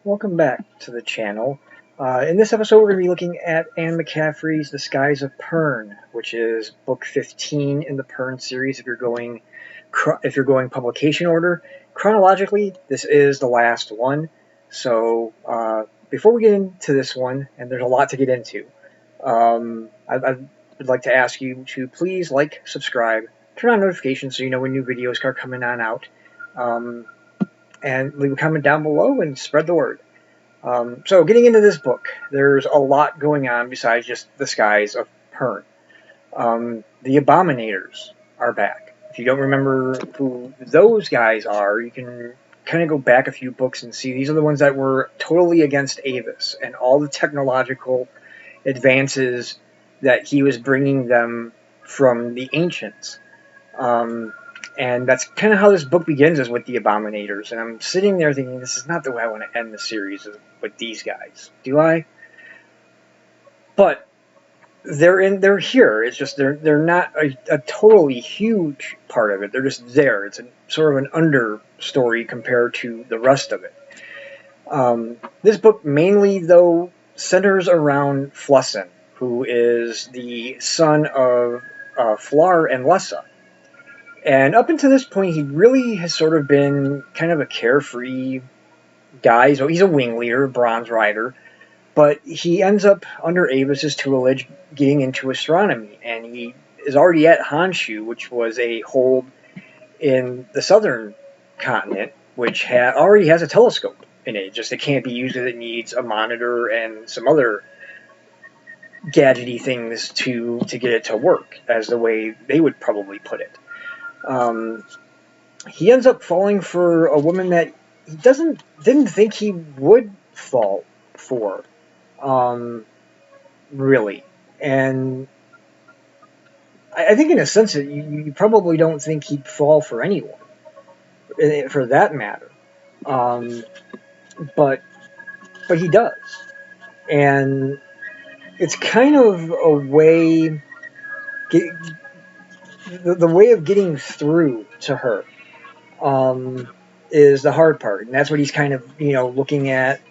Welcome back to the channel. In this episode, we're going to be looking at Anne McCaffrey's The Skies of Pern, which is book 15 in the Pern series. If you're going publication order, chronologically, this is the last one. So before we get into this one, and there's a lot to get into, I would like to ask you to please like, subscribe, turn on notifications so you know when new videos are coming on out. And leave a comment down below and spread the word. So getting into this book, there's a lot going on besides just the skies of Pern. The Abominators are back. If you don't remember who those guys are, you can kind of go back a few books and see these are the ones that were totally against Avis and all the technological advances that he was bringing them from the ancients. And that's kind of how this book begins, is with the Abominators. And I'm sitting there thinking, this is not the way I want to end the series, with these guys. Do I? But they're here. It's just they're not a totally huge part of it. They're just there. It's sort of an understory compared to the rest of it. This book mainly, though, centers around Flussin, who is the son of Flar and Lessa. And up until this point, he really has sort of been kind of a carefree guy. So he's a wing leader, a bronze rider, but he ends up under Avis's tutelage getting into astronomy, and he is already at Honshu, which was a hold in the southern continent, which already has a telescope in it. Just it can't be used because it needs a monitor and some other gadgety things to get it to work, as the way they would probably put it. He ends up falling for a woman that he didn't think he would fall for, really. And I think in a sense that you probably don't think he'd fall for anyone, for that matter. But he does. And it's kind of a way, the way of getting through to her is the hard part. And that's what he's kind of, looking at,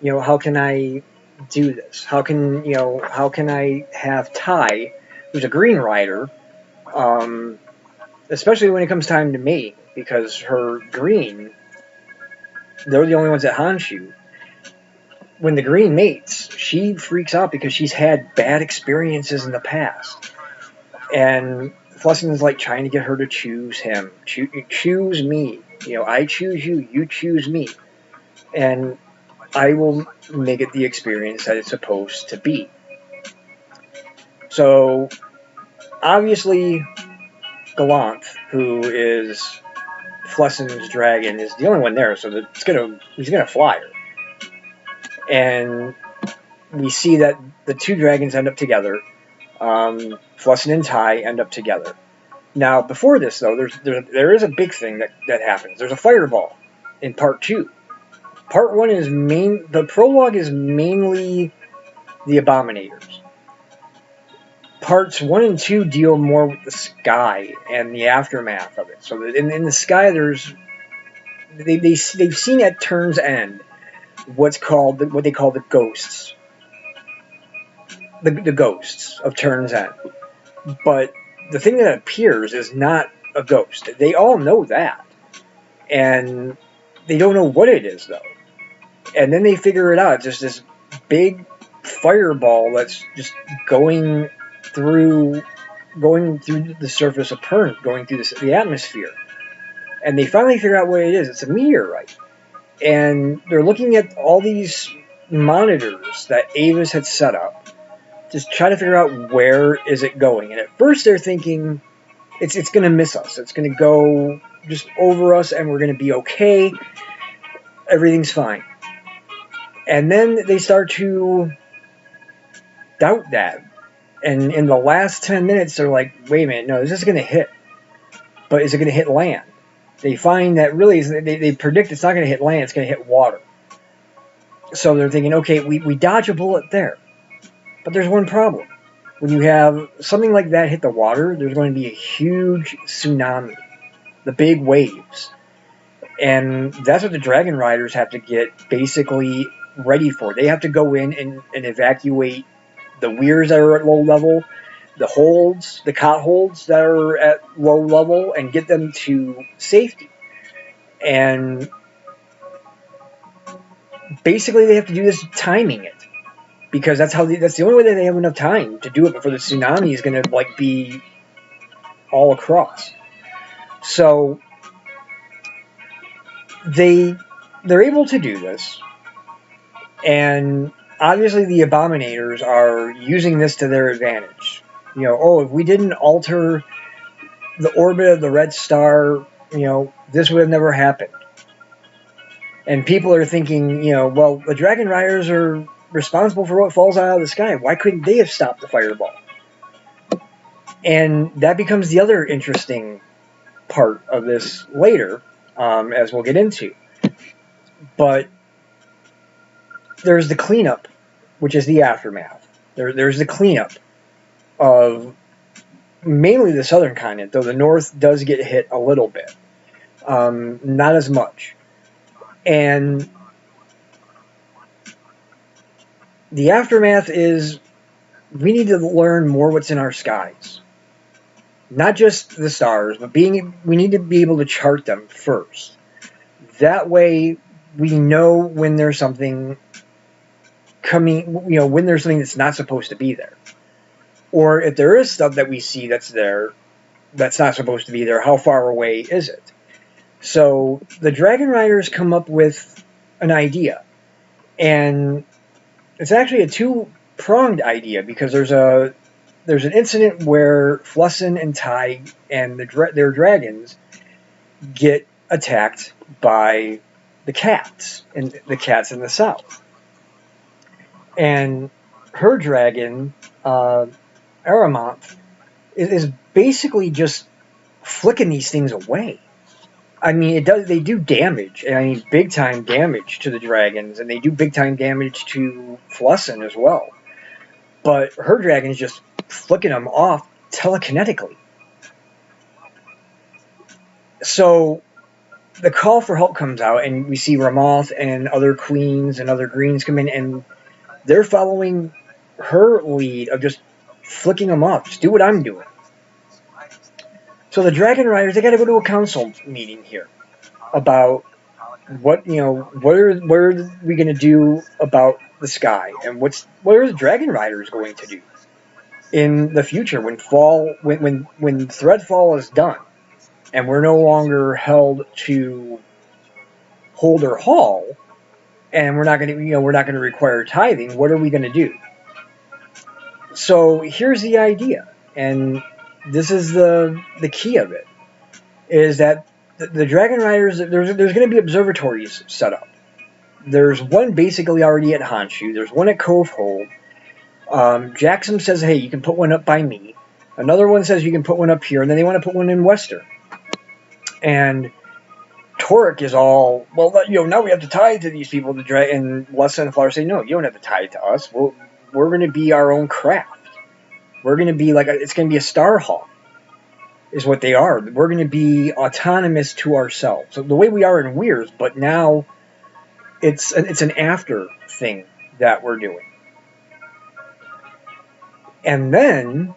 how can I do this? How can I have Ty, who's a green rider, especially when it comes time to mate, because her green, they're the only ones at Honshu. When the green mates, she freaks out because she's had bad experiences in the past. And Flussin is like trying to get her to choose him. Choose me. I choose you, you choose me. And I will make it the experience that it's supposed to be. So, obviously, Galant, who is Flussin's dragon, is the only one there, so he's gonna fly her. And we see that the two dragons end up together. Flussin and Ty end up together. Now, before this, though, there is a big thing that happens. There's a fireball in part 2. Part 1 is the prologue is mainly the Abominators. Parts 1 and 2 deal more with the sky and the aftermath of it. So in the sky, they've seen at Turn's End what they call the ghosts. The ghosts of Turn's End. But the thing that appears is not a ghost. They all know that. And they don't know what it is, though. And then they figure it out. It's just this big fireball that's just going through the surface of Pern, going through the atmosphere. And they finally figure out what it is. It's a meteorite. And they're looking at all these monitors that Avis had set up, just try to figure out where is it going. And at first they're thinking it's going to miss us. It's going to go just over us and we're going to be okay. Everything's fine. And then they start to doubt that. And in the last 10 minutes, they're like, wait a minute, no, this is going to hit. But is it going to hit land? They find that really, they predict it's not going to hit land, it's going to hit water. So they're thinking, okay, we dodge a bullet there. But there's one problem. When you have something like that hit the water, there's going to be a huge tsunami. The big waves. And that's what the Dragon Riders have to get basically ready for. They have to go in and evacuate the weirs that are at low level, the holds, the cot holds that are at low level, and get them to safety. And basically, they have to do this timing it, because that's the only way that they have enough time to do it before the tsunami is going to like be all across. So they're able to do this, and obviously the Abominators are using this to their advantage. If we didn't alter the orbit of the red star, this would have never happened. And people are thinking, well, the Dragon Riders are responsible for what falls out of the sky. Why couldn't they have stopped the fireball? And that becomes the other interesting part of this later, as we'll get into. But there's the cleanup, which is the aftermath. There's the cleanup of mainly the southern continent, though the north does get hit a little bit. Not as much. And the aftermath is we need to learn more what's in our skies. Not just the stars, but we need to be able to chart them first. That way we know when there's something coming, when there's something that's not supposed to be there. Or if there is stuff that we see that's there, that's not supposed to be there, how far away is it? So the Dragon Riders come up with an idea. And it's actually a two-pronged idea, because there's an incident where Flussin and Tig and their dragons get attacked by the cats in the south. And her dragon, Aramonth, is basically just flicking these things away. I mean, they do damage. I mean, big time damage to the dragons, and they do big time damage to Flussin as well. But her dragon's just flicking them off telekinetically. So the call for help comes out, and we see Ramoth and other queens and other greens come in, and they're following her lead of just flicking them off. Just do what I'm doing. So the Dragon Riders, they got to go to a council meeting here about what are we going to do about the sky, and what are the Dragon Riders going to do in the future when Threadfall is done, and we're no longer held to Holder Hall, and we're not going to require tithing. What are we going to do? So here's the idea, and this is the key of it, is that the Dragon Riders, there's going to be observatories set up. There's one basically already at Honshu. There's one at Cove Hold. Jackson says, hey, you can put one up by me. Another one says you can put one up here, and then they want to put one in Western. And Torek is all, well, now we have to tithe to these people. And Lessa and Flower say, no, you don't have to tithe to us. We're going to be our own craft. We're going to be it's going to be a Star Hall, is what they are. We're going to be autonomous to ourselves. So the way we are in Weirs, but now it's an after thing that we're doing. And then,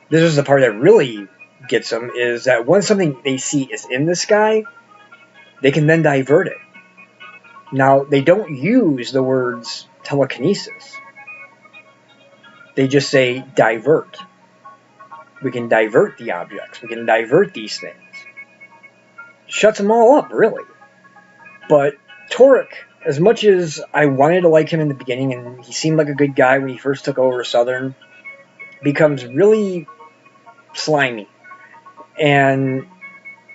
this is the part that really gets them, is that once something they see is in the sky, they can then divert it. Now, they don't use the words telekinesis. They just say divert. We can divert the objects. We can divert these things. Shuts them all up, really. But Torek, as much as I wanted to like him in the beginning, and he seemed like a good guy when he first took over Southern, becomes really slimy. And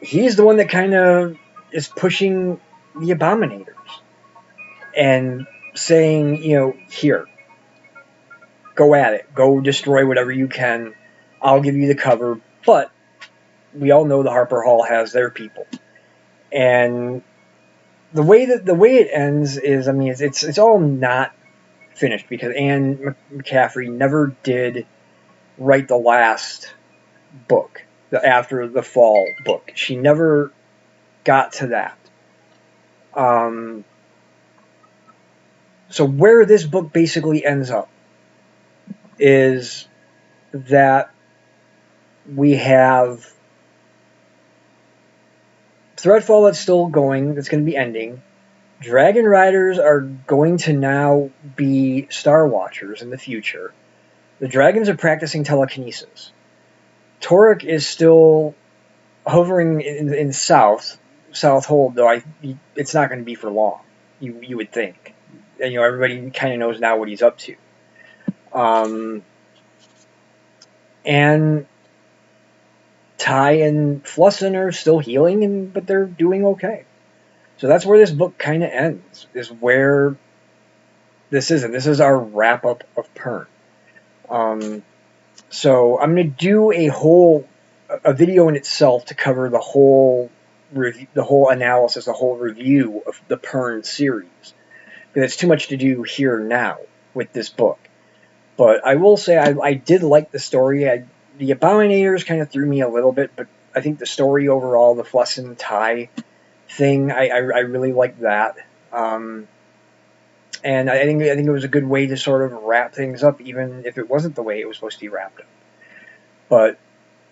he's the one that kind of is pushing the Abominators and saying, here, go at it. Go destroy whatever you can. I'll give you the cover. But we all know the Harper Hall has their people. And the way it ends is, I mean, it's all not finished, because Anne McCaffrey never did write the last book, the After the Fall book. She never got to that. So where this book basically ends up is that we have Threadfall that's still going, that's going to be ending. Dragon Riders are going to now be Star Watchers in the future. The dragons are practicing telekinesis. Torek is still hovering in Southhold, though it's not going to be for long. You would think. And, everybody kind of knows now what he's up to. And Ty and Flussin are still healing, but they're doing okay. So that's where this book kind of ends. Is where this is, and this is our wrap up of Pern. So I'm going to do a video in itself to cover the whole review, the whole analysis, the whole review of the Pern series, because it's too much to do here now with this book. But I will say I did like the story. The Abominators kind of threw me a little bit, but I think the story overall, the Flussin Ty thing, I really liked that. And I think it was a good way to sort of wrap things up, even if it wasn't the way it was supposed to be wrapped up. But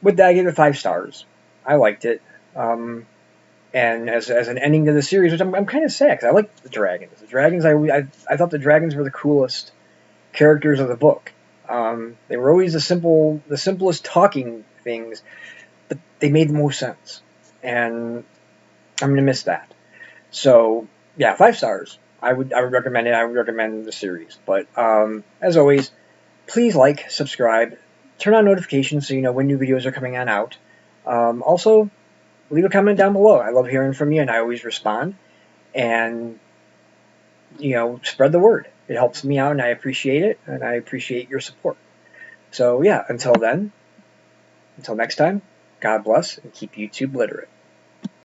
with that, I gave it 5 stars. I liked it. And as an ending to the series, which I'm kind of sad, because I liked the dragons. The dragons, I thought the dragons were the coolest characters of the book. They were always the simplest talking things, but they made the most sense. And I'm gonna miss that. So yeah, 5 stars. I would recommend it. I would recommend the series. But as always, please like, subscribe, turn on notifications so you know when new videos are coming on out. Also, leave a comment down below. I love hearing from you, and I always respond. And spread the word. It helps me out, and I appreciate it, and I appreciate your support. So yeah, until next time, God bless, and keep YouTube literate.